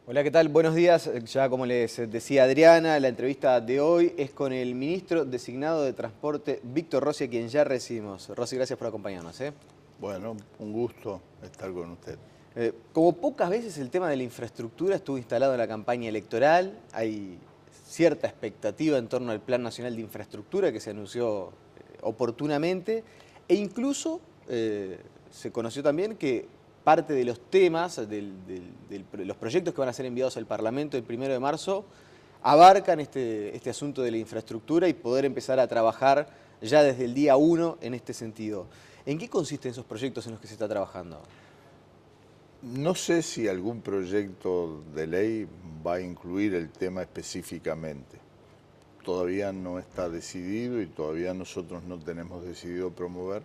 Hola, ¿qué tal? Buenos días. Ya como les decía Adriana, la entrevista de hoy es con el ministro designado de Transporte, Víctor Rossi, a quien ya recibimos. Rossi, gracias por acompañarnos. Bueno, un gusto estar con usted. Como pocas veces el tema de la infraestructura estuvo instalado en la campaña electoral, hay cierta expectativa en torno al Plan Nacional de Infraestructura que se anunció oportunamente e incluso se conoció también que parte de los temas, los proyectos que van a ser enviados al Parlamento el 1 de marzo abarcan este asunto de la infraestructura y poder empezar a trabajar ya desde el día 1 en este sentido. ¿En qué consisten esos proyectos en los que se está trabajando? No sé si algún proyecto de ley va a incluir el tema específicamente. Todavía no está decidido y todavía nosotros no tenemos decidido promover,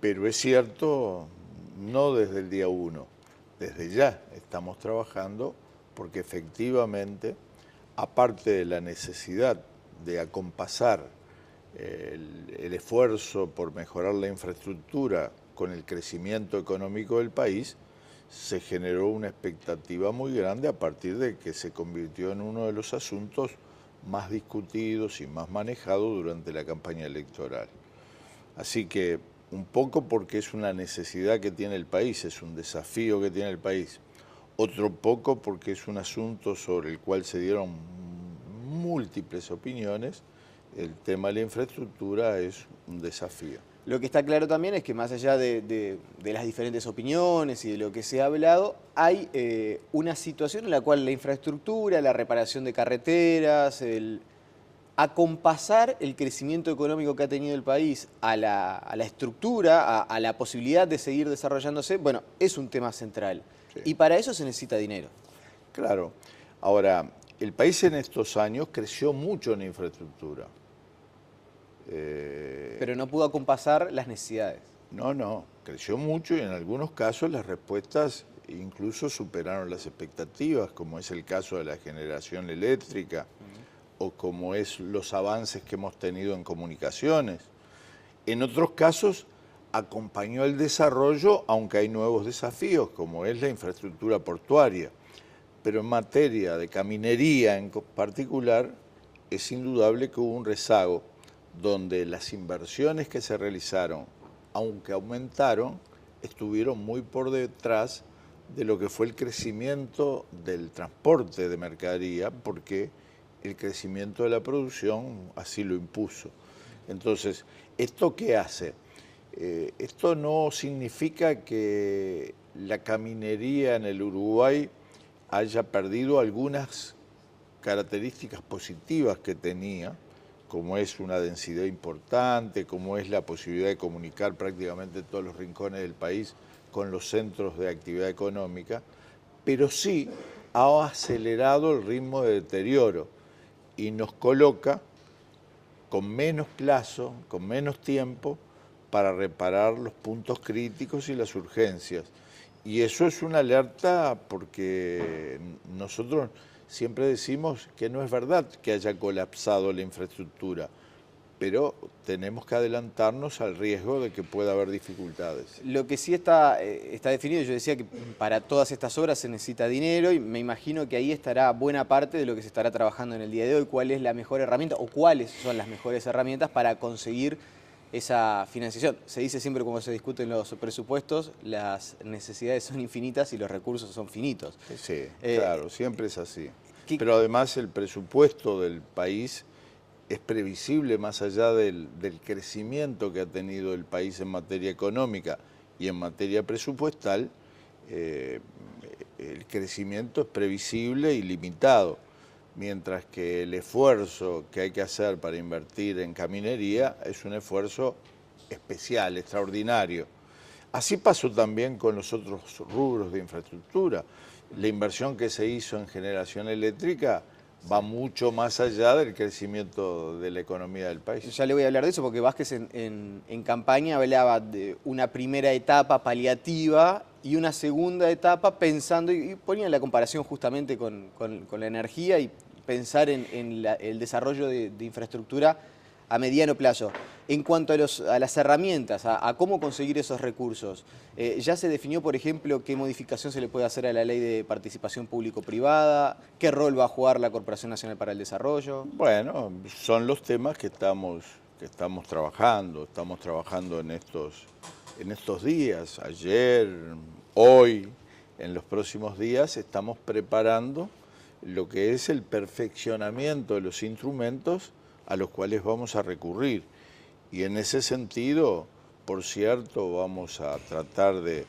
pero es cierto, no desde el día 1, desde ya estamos trabajando porque efectivamente, aparte de la necesidad de acompasar el esfuerzo por mejorar la infraestructura con el crecimiento económico del país, se generó una expectativa muy grande a partir de que se convirtió en uno de los asuntos más discutidos y más manejados durante la campaña electoral. Así que un poco porque es una necesidad que tiene el país, es un desafío que tiene el país, otro poco porque es un asunto sobre el cual se dieron múltiples opiniones. El tema de la infraestructura es un desafío. Lo que está claro también es que más allá de las diferentes opiniones y de lo que se ha hablado, hay una situación en la cual la infraestructura, la reparación de carreteras, el acompasar el crecimiento económico que ha tenido el país a la estructura, a la posibilidad de seguir desarrollándose, bueno, es un tema central. Sí. Y para eso se necesita dinero. Claro. Ahora, el país en estos años creció mucho en infraestructura. Pero no pudo acompasar las necesidades. No, creció mucho y en algunos casos las respuestas incluso superaron las expectativas, como es el caso de la generación eléctrica o como es los avances que hemos tenido en comunicaciones. En otros casos acompañó el desarrollo, aunque hay nuevos desafíos, como es la infraestructura portuaria. Pero en materia de caminería en particular, es indudable que hubo un rezago donde las inversiones que se realizaron, aunque aumentaron, estuvieron muy por detrás de lo que fue el crecimiento del transporte de mercadería, porque el crecimiento de la producción así lo impuso. Entonces, ¿esto qué hace? Esto no significa que la caminería en el Uruguay haya perdido algunas características positivas que tenía, como es una densidad importante, como es la posibilidad de comunicar prácticamente todos los rincones del país con los centros de actividad económica, pero sí ha acelerado el ritmo de deterioro y nos coloca con menos plazo, con menos tiempo, para reparar los puntos críticos y las urgencias. Y eso es una alerta porque nosotros siempre decimos que no es verdad que haya colapsado la infraestructura, pero tenemos que adelantarnos al riesgo de que pueda haber dificultades. Lo que sí está definido, yo decía que para todas estas obras se necesita dinero y me imagino que ahí estará buena parte de lo que se estará trabajando en el día de hoy. ¿Cuál es la mejor herramienta o cuáles son las mejores herramientas para conseguir esa financiación? Se dice siempre cuando se discuten los presupuestos, las necesidades son infinitas y los recursos son finitos. Sí, claro, siempre es así. ¿Qué? Pero además el presupuesto del país es previsible más allá del crecimiento que ha tenido el país en materia económica y en materia presupuestal, el crecimiento es previsible y limitado, mientras que el esfuerzo que hay que hacer para invertir en caminería es un esfuerzo especial, extraordinario. Así pasó también con los otros rubros de infraestructura. La inversión que se hizo en generación eléctrica va mucho más allá del crecimiento de la economía del país. Ya le voy a hablar de eso porque Vázquez en campaña hablaba de una primera etapa paliativa y una segunda etapa pensando, y ponía la comparación justamente con la energía y pensar en el desarrollo de infraestructura a mediano plazo. En cuanto a las herramientas, a cómo conseguir esos recursos, ¿ya se definió, por ejemplo, qué modificación se le puede hacer a la ley de participación público-privada? ¿Qué rol va a jugar la Corporación Nacional para el Desarrollo? Bueno, son los temas que estamos trabajando. Estamos trabajando en estos días, ayer, hoy, en los próximos días, estamos preparando lo que es el perfeccionamiento de los instrumentos a los cuales vamos a recurrir. Y en ese sentido, por cierto, vamos a tratar de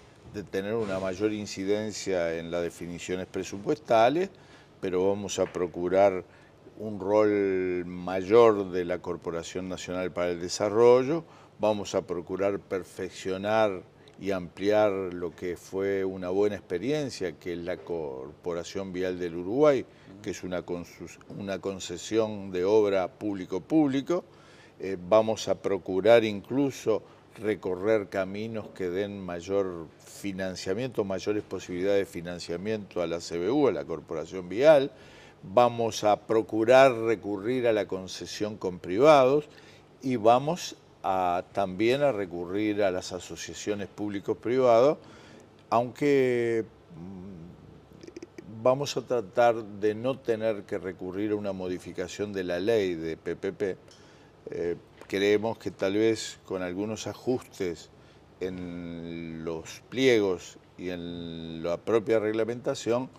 tener una mayor incidencia en las definiciones presupuestales, pero vamos a procurar un rol mayor de la Corporación Nacional para el Desarrollo, vamos a procurar perfeccionar y ampliar lo que fue una buena experiencia, que es la Corporación Vial del Uruguay, que es una concesión de obra público-público. Vamos a procurar incluso recorrer caminos que den mayor financiamiento, mayores posibilidades de financiamiento a la CBU, a la Corporación Vial. Vamos a procurar recurrir a la concesión con privados y vamos también a recurrir a las asociaciones públicos-privados, aunque vamos a tratar de no tener que recurrir a una modificación de la ley de PPP. Creemos que tal vez con algunos ajustes en los pliegos y en la propia reglamentación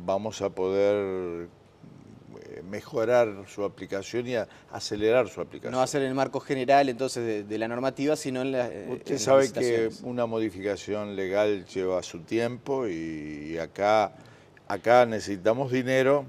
vamos a poder mejorar su aplicación y acelerar su aplicación. No va a ser en el marco general entonces de la normativa, sino en la Usted sabe que una modificación legal lleva su tiempo y acá necesitamos dinero,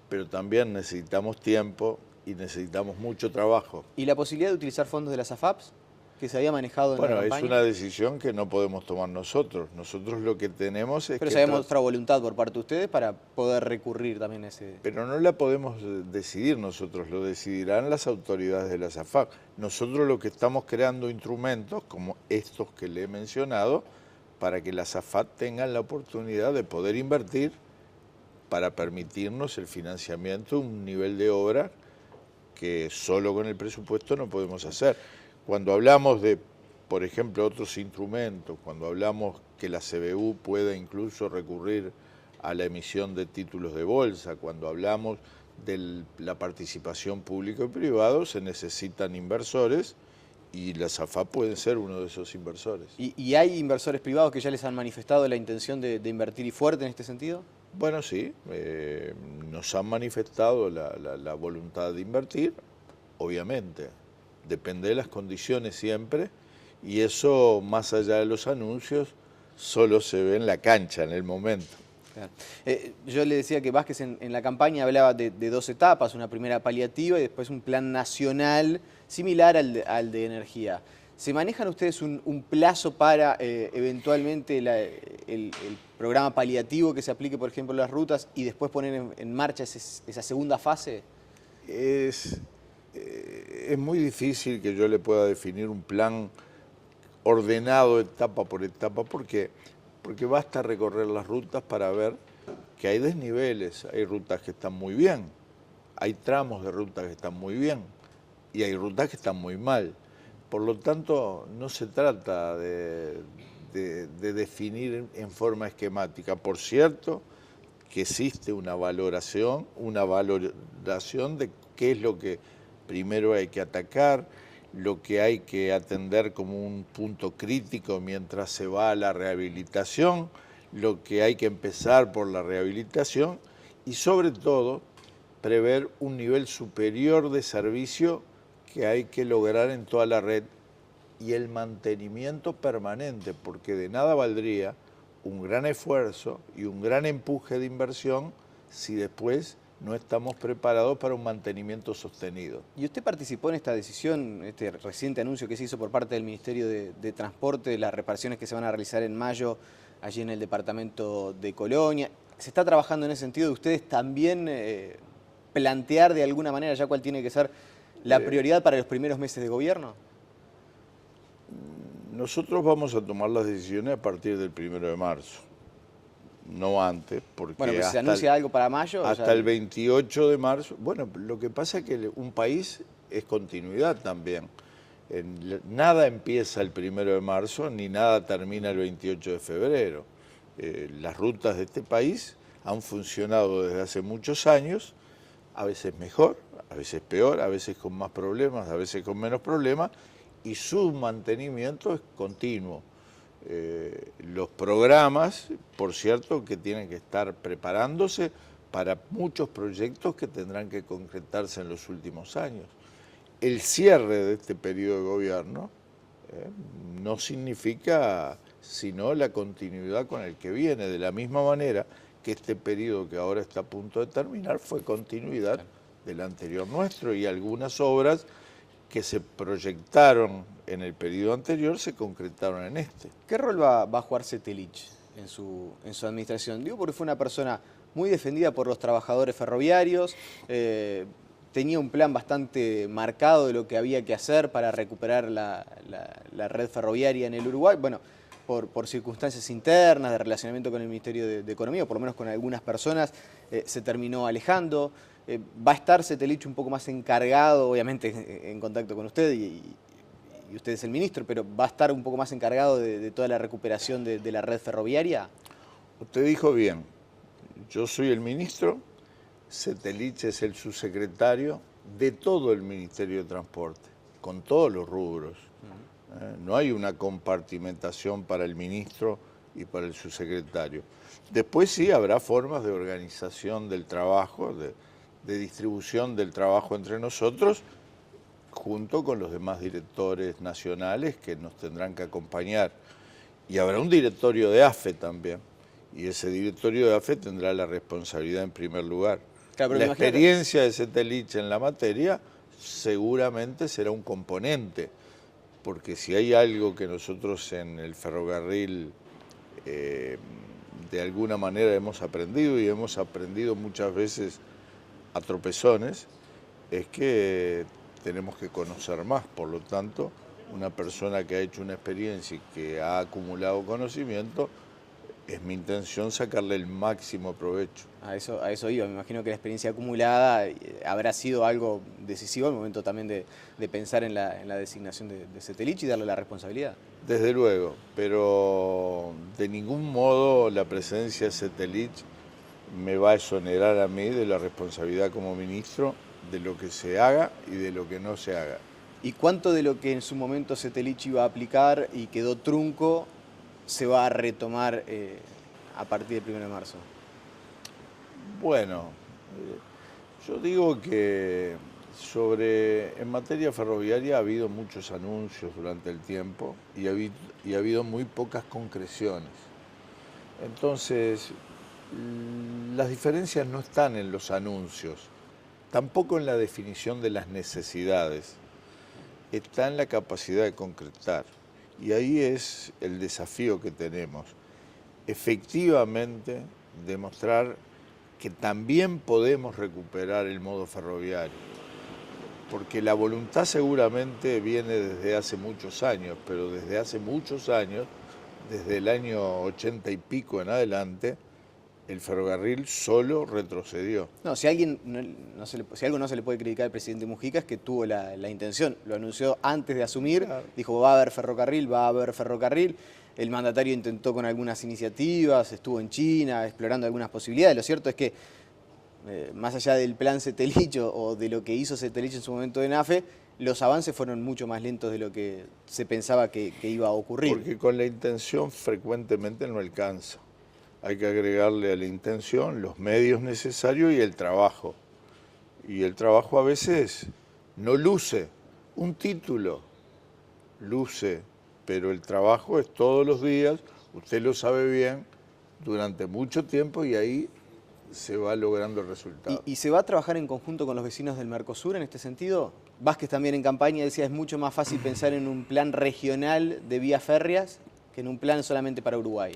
pero también necesitamos tiempo y necesitamos mucho trabajo. ¿Y la posibilidad de utilizar fondos de las AFAPs que se había manejado en la campaña? Bueno, es una decisión que no podemos tomar nosotros. Nosotros lo que tenemos es Pero se había mostrado voluntad por parte de ustedes para poder recurrir también a ese... Pero no la podemos decidir nosotros, lo decidirán las autoridades de las AFAP. Nosotros lo que estamos creando instrumentos como estos que le he mencionado para que las AFAP tengan la oportunidad de poder invertir para permitirnos el financiamiento de un nivel de obra que solo con el presupuesto no podemos hacer. Cuando hablamos de, por ejemplo, otros instrumentos, cuando hablamos que la CBU pueda incluso recurrir a la emisión de títulos de bolsa, cuando hablamos de la participación pública y privada, se necesitan inversores y las AFAP pueden ser uno de esos inversores. ¿Y hay inversores privados que ya les han manifestado la intención de invertir y fuerte en este sentido? Bueno, sí, nos han manifestado la voluntad de invertir, obviamente. Depende de las condiciones siempre, y eso, más allá de los anuncios, solo se ve en la cancha, en el momento. Claro. Yo le decía que Vázquez en la campaña hablaba de dos etapas, una primera paliativa y después un plan nacional similar al de energía. ¿Se manejan ustedes un plazo para eventualmente el programa paliativo que se aplique, por ejemplo, en las rutas y después poner en marcha esa segunda fase? Es muy difícil que yo le pueda definir un plan ordenado etapa por etapa porque basta recorrer las rutas para ver que hay desniveles, hay rutas que están muy bien, hay tramos de rutas que están muy bien y hay rutas que están muy mal. Por lo tanto, no se trata de definir en forma esquemática. Por cierto, que existe una valoración de qué es lo que primero hay que atacar, lo que hay que atender como un punto crítico mientras se va a la rehabilitación, lo que hay que empezar por la rehabilitación y sobre todo prever un nivel superior de servicio que hay que lograr en toda la red y el mantenimiento permanente, porque de nada valdría un gran esfuerzo y un gran empuje de inversión si después no estamos preparados para un mantenimiento sostenido. ¿Y usted participó en esta decisión, este reciente anuncio que se hizo por parte del Ministerio de Transporte, de las reparaciones que se van a realizar en mayo allí en el departamento de Colonia? ¿Se está trabajando en ese sentido de ustedes también plantear de alguna manera ya cuál tiene que ser la prioridad para los primeros meses de gobierno? Nosotros vamos a tomar las decisiones a partir del 1 de marzo. no antes, porque Bueno, pero si se hasta anuncia algo para mayo... hasta el 28 de marzo, bueno, lo que pasa es que un país es continuidad también. Nada empieza el 1 de marzo, ni nada termina el 28 de febrero. Las rutas de este país han funcionado desde hace muchos años, a veces mejor, a veces peor, a veces con más problemas, a veces con menos problemas, y su mantenimiento es continuo. Los programas, por cierto, que tienen que estar preparándose para muchos proyectos que tendrán que concretarse en los últimos años. El cierre de este periodo de gobierno no significa sino la continuidad con el que viene, de la misma manera que este periodo que ahora está a punto de terminar fue continuidad del anterior nuestro, y algunas obras que se proyectaron en el periodo anterior se concretaron en este. ¿Qué rol va a jugar Setelich en su administración? Digo, porque fue una persona muy defendida por los trabajadores ferroviarios, tenía un plan bastante marcado de lo que había que hacer para recuperar la red ferroviaria en el Uruguay. Bueno, por circunstancias internas, de relacionamiento con el Ministerio de Economía, o por lo menos con algunas personas, se terminó alejando. Va a estar Setelich un poco más encargado, obviamente en contacto con usted, y usted es el ministro, pero ¿va a estar un poco más encargado de toda la recuperación de la red ferroviaria? Usted dijo bien, yo soy el ministro, Setelich es el subsecretario de todo el Ministerio de Transporte, con todos los rubros. No hay una compartimentación para el ministro y para el subsecretario. Después sí habrá formas de organización del trabajo, de distribución del trabajo entre nosotros, junto con los demás directores nacionales que nos tendrán que acompañar. Y habrá un directorio de AFE también, y ese directorio de AFE tendrá la responsabilidad en primer lugar. Claro, la experiencia de Setelich en la materia seguramente será un componente, porque si hay algo que nosotros en el ferrocarril de alguna manera hemos aprendido, y hemos aprendido muchas veces a tropezones, es que tenemos que conocer más. Por lo tanto, una persona que ha hecho una experiencia y que ha acumulado conocimiento, es mi intención sacarle el máximo provecho. A eso iba, me imagino que la experiencia acumulada habrá sido algo decisivo al momento también de pensar en la designación de Setelich y darle la responsabilidad. Desde luego, pero de ningún modo la presencia de Setelich me va a exonerar a mí de la responsabilidad como ministro de lo que se haga y de lo que no se haga. ¿Y cuánto de lo que en su momento Setelich iba a aplicar y quedó trunco se va a retomar a partir del 1 de marzo? Bueno, yo digo que en materia ferroviaria ha habido muchos anuncios durante el tiempo y ha habido muy pocas concreciones. Entonces, las diferencias no están en los anuncios, tampoco en la definición de las necesidades, está en la capacidad de concretar. Y ahí es el desafío que tenemos. Efectivamente, demostrar que también podemos recuperar el modo ferroviario, porque la voluntad seguramente viene desde hace muchos años, pero desde hace muchos años, desde el año 80 y pico en adelante, el ferrocarril solo retrocedió. No, si algo no se le puede criticar al presidente Mujica es que tuvo la intención, lo anunció antes de asumir, claro. Dijo va a haber ferrocarril, el mandatario intentó con algunas iniciativas, estuvo en China explorando algunas posibilidades. Lo cierto es que más allá del plan Setelich o de lo que hizo Setelich en su momento en AFE, los avances fueron mucho más lentos de lo que se pensaba que iba a ocurrir. Porque con la intención frecuentemente no alcanza. Hay que agregarle a la intención los medios necesarios y el trabajo. Y el trabajo a veces no luce. Un título luce, pero el trabajo es todos los días, usted lo sabe bien, durante mucho tiempo, y ahí se va logrando el resultado. ¿Y se va a trabajar en conjunto con los vecinos del Mercosur en este sentido? Vázquez también en campaña decía es mucho más fácil pensar en un plan regional de vías férreas que en un plan solamente para Uruguay.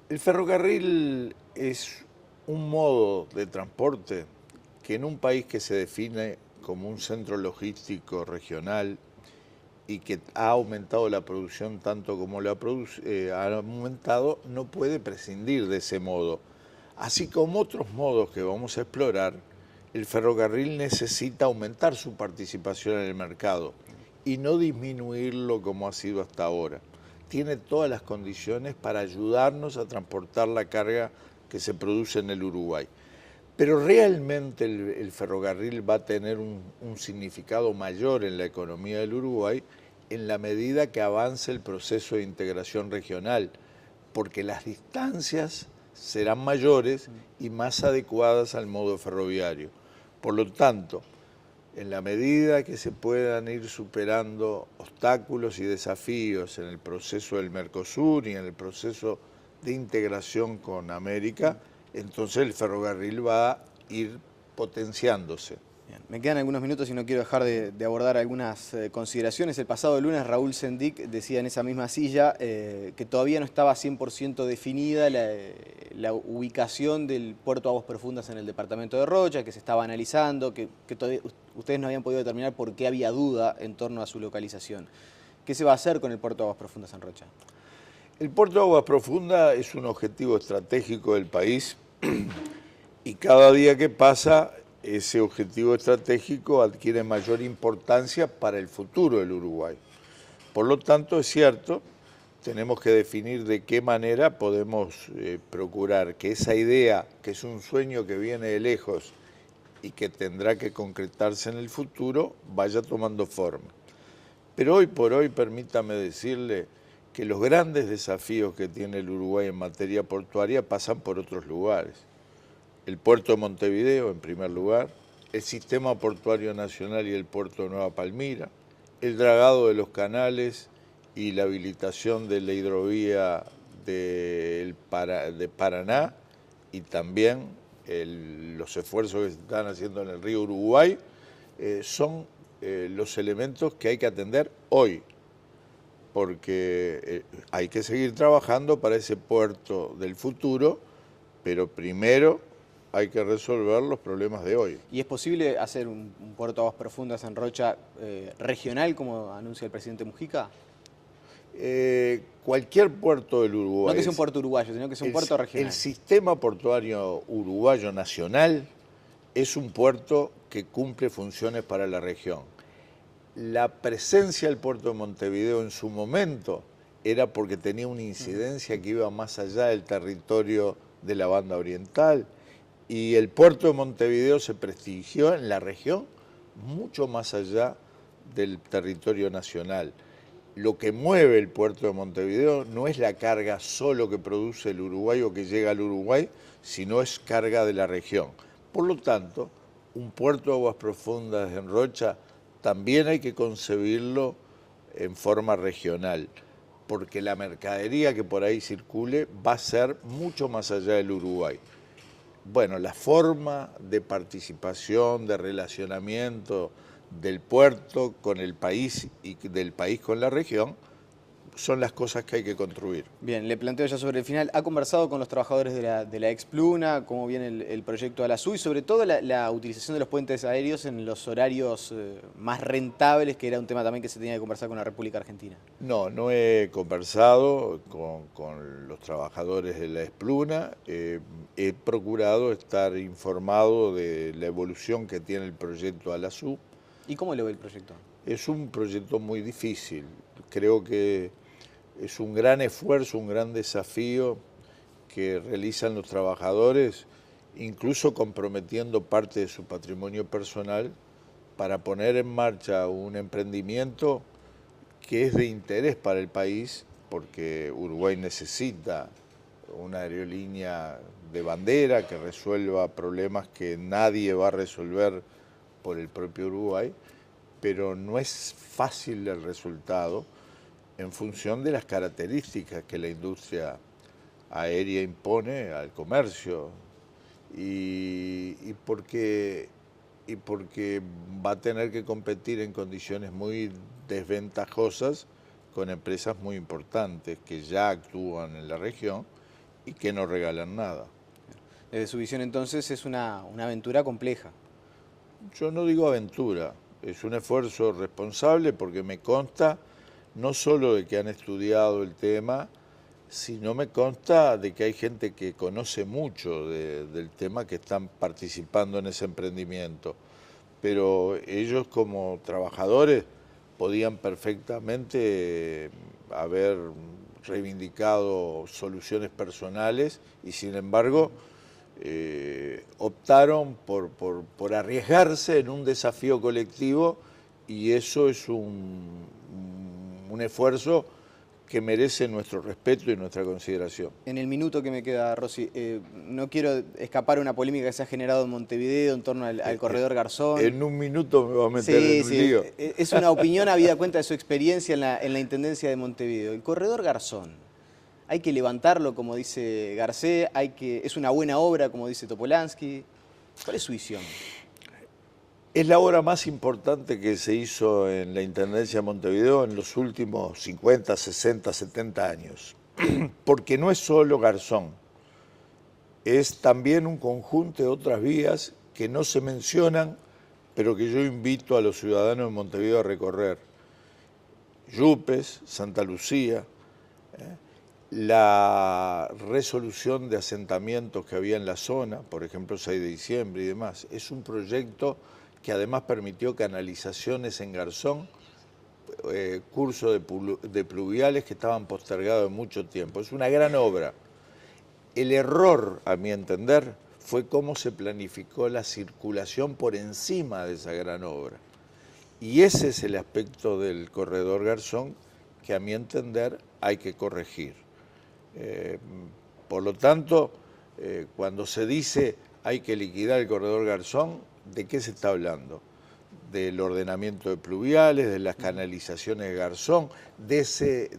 El ferrocarril es un modo de transporte que en un país que se define como un centro logístico regional y que ha aumentado la producción tanto como ha aumentado, no puede prescindir de ese modo. Así como otros modos que vamos a explorar, el ferrocarril necesita aumentar su participación en el mercado y no disminuirlo como ha sido hasta ahora. Tiene todas las condiciones para ayudarnos a transportar la carga que se produce en el Uruguay. Pero realmente el ferrocarril va a tener un significado mayor en la economía del Uruguay en la medida que avance el proceso de integración regional, porque las distancias serán mayores y más adecuadas al modo ferroviario. Por lo tanto, en la medida que se puedan ir superando obstáculos y desafíos en el proceso del Mercosur y en el proceso de integración con América, entonces el ferrocarril va a ir potenciándose. Bien, me quedan algunos minutos y no quiero dejar de abordar algunas consideraciones. El pasado lunes Raúl Sendic decía en esa misma silla que todavía no estaba 100% definida la ubicación del puerto Aguas Profundas en el departamento de Rocha, que se estaba analizando, que todavía ustedes no habían podido determinar por qué había duda en torno a su localización. ¿Qué se va a hacer con el puerto Aguas Profundas en Rocha? El puerto de Aguas Profundas es un objetivo estratégico del país y cada día que pasa ese objetivo estratégico adquiere mayor importancia para el futuro del Uruguay. Por lo tanto, es cierto, tenemos que definir de qué manera podemos procurar que esa idea, que es un sueño que viene de lejos y que tendrá que concretarse en el futuro, vaya tomando forma. Pero hoy por hoy, permítame decirle que los grandes desafíos que tiene el Uruguay en materia portuaria pasan por otros lugares. El puerto de Montevideo, en primer lugar, el sistema portuario nacional y el puerto de Nueva Palmira, el dragado de los canales y la habilitación de la hidrovía de Paraná y también los esfuerzos que se están haciendo en el río Uruguay son los elementos que hay que atender hoy, porque hay que seguir trabajando para ese puerto del futuro, pero primero hay que resolver los problemas de hoy. ¿Y es posible hacer un puerto Aguas Profundas en Rocha regional, como anuncia el presidente Mujica? Cualquier puerto del Uruguay. No que sea un puerto uruguayo, sino que sea un puerto regional. El sistema portuario uruguayo nacional es un puerto que cumple funciones para la región. La presencia del puerto de Montevideo en su momento era porque tenía una incidencia que iba más allá del territorio de la banda oriental, y el puerto de Montevideo se prestigió en la región mucho más allá del territorio nacional. Lo que mueve el puerto de Montevideo no es la carga solo que produce el Uruguay o que llega al Uruguay, sino es carga de la región. Por lo tanto, un puerto de Aguas Profundas en Rocha también hay que concebirlo en forma regional, porque la mercadería que por ahí circule va a ser mucho más allá del Uruguay. Bueno, la forma de participación, de relacionamiento del puerto con el país y del país con la región son las cosas que hay que construir. Bien, le planteo ya sobre el final. ¿Ha conversado con los trabajadores de la Expluna? ¿Cómo viene el proyecto Alasú? Y sobre todo la utilización de los puentes aéreos en los horarios más rentables, que era un tema también que se tenía que conversar con la República Argentina. No he conversado con los trabajadores de la Expluna. He procurado estar informado de la evolución que tiene el proyecto Alasú. ¿Y cómo lo ve el proyecto? Es un proyecto muy difícil. Creo que es un gran esfuerzo, un gran desafío que realizan los trabajadores, incluso comprometiendo parte de su patrimonio personal para poner en marcha un emprendimiento que es de interés para el país, porque Uruguay necesita una aerolínea de bandera que resuelva problemas que nadie va a resolver por el propio Uruguay, pero no es fácil el resultado en función de las características que la industria aérea impone al comercio y porque va a tener que competir en condiciones muy desventajosas con empresas muy importantes que ya actúan en la región y que no regalan nada. Desde su visión entonces es una aventura compleja. Yo no digo aventura, es un esfuerzo responsable porque me consta no solo de que han estudiado el tema, sino me consta de que hay gente que conoce mucho del tema que están participando en ese emprendimiento. Pero ellos como trabajadores podían perfectamente haber reivindicado soluciones personales y sin embargo optaron por arriesgarse en un desafío colectivo y eso es un esfuerzo que merece nuestro respeto y nuestra consideración. En el minuto que me queda, Rossi, no quiero escapar a una polémica que se ha generado en Montevideo en torno al corredor Garzón. En un minuto me va a meter en un lío. Es una opinión habida cuenta de su experiencia en la Intendencia de Montevideo. El corredor Garzón, hay que levantarlo, como dice Garcés, es una buena obra, como dice Topolansky. ¿Cuál es su visión? Es la obra más importante que se hizo en la Intendencia de Montevideo en los últimos 50, 60, 70 años. Porque no es solo Garzón, es también un conjunto de otras vías que no se mencionan, pero que yo invito a los ciudadanos de Montevideo a recorrer. Yupes, Santa Lucía, la resolución de asentamientos que había en la zona, por ejemplo 6 de diciembre y demás, es un proyecto que además permitió canalizaciones en Garzón, curso de pluviales que estaban postergados mucho tiempo. Es una gran obra. El error, a mi entender, fue cómo se planificó la circulación por encima de esa gran obra. Y ese es el aspecto del corredor Garzón que a mi entender hay que corregir. Por lo tanto, cuando se dice hay que liquidar el corredor Garzón, ¿de qué se está hablando? Del ordenamiento de pluviales, de las canalizaciones de Garzón, de ese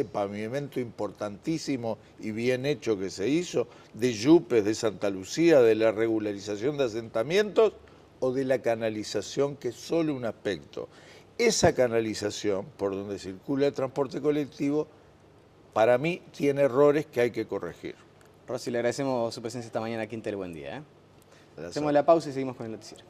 pavimento importantísimo y bien hecho que se hizo, de Yupes, de Santa Lucía, de la regularización de asentamientos o de la canalización, que es solo un aspecto. Esa canalización, por donde circula el transporte colectivo, para mí tiene errores que hay que corregir. Rossi, le agradecemos su presencia esta mañana aquí en Tele Buen Día. Hacemos la pausa y seguimos con el noticiero.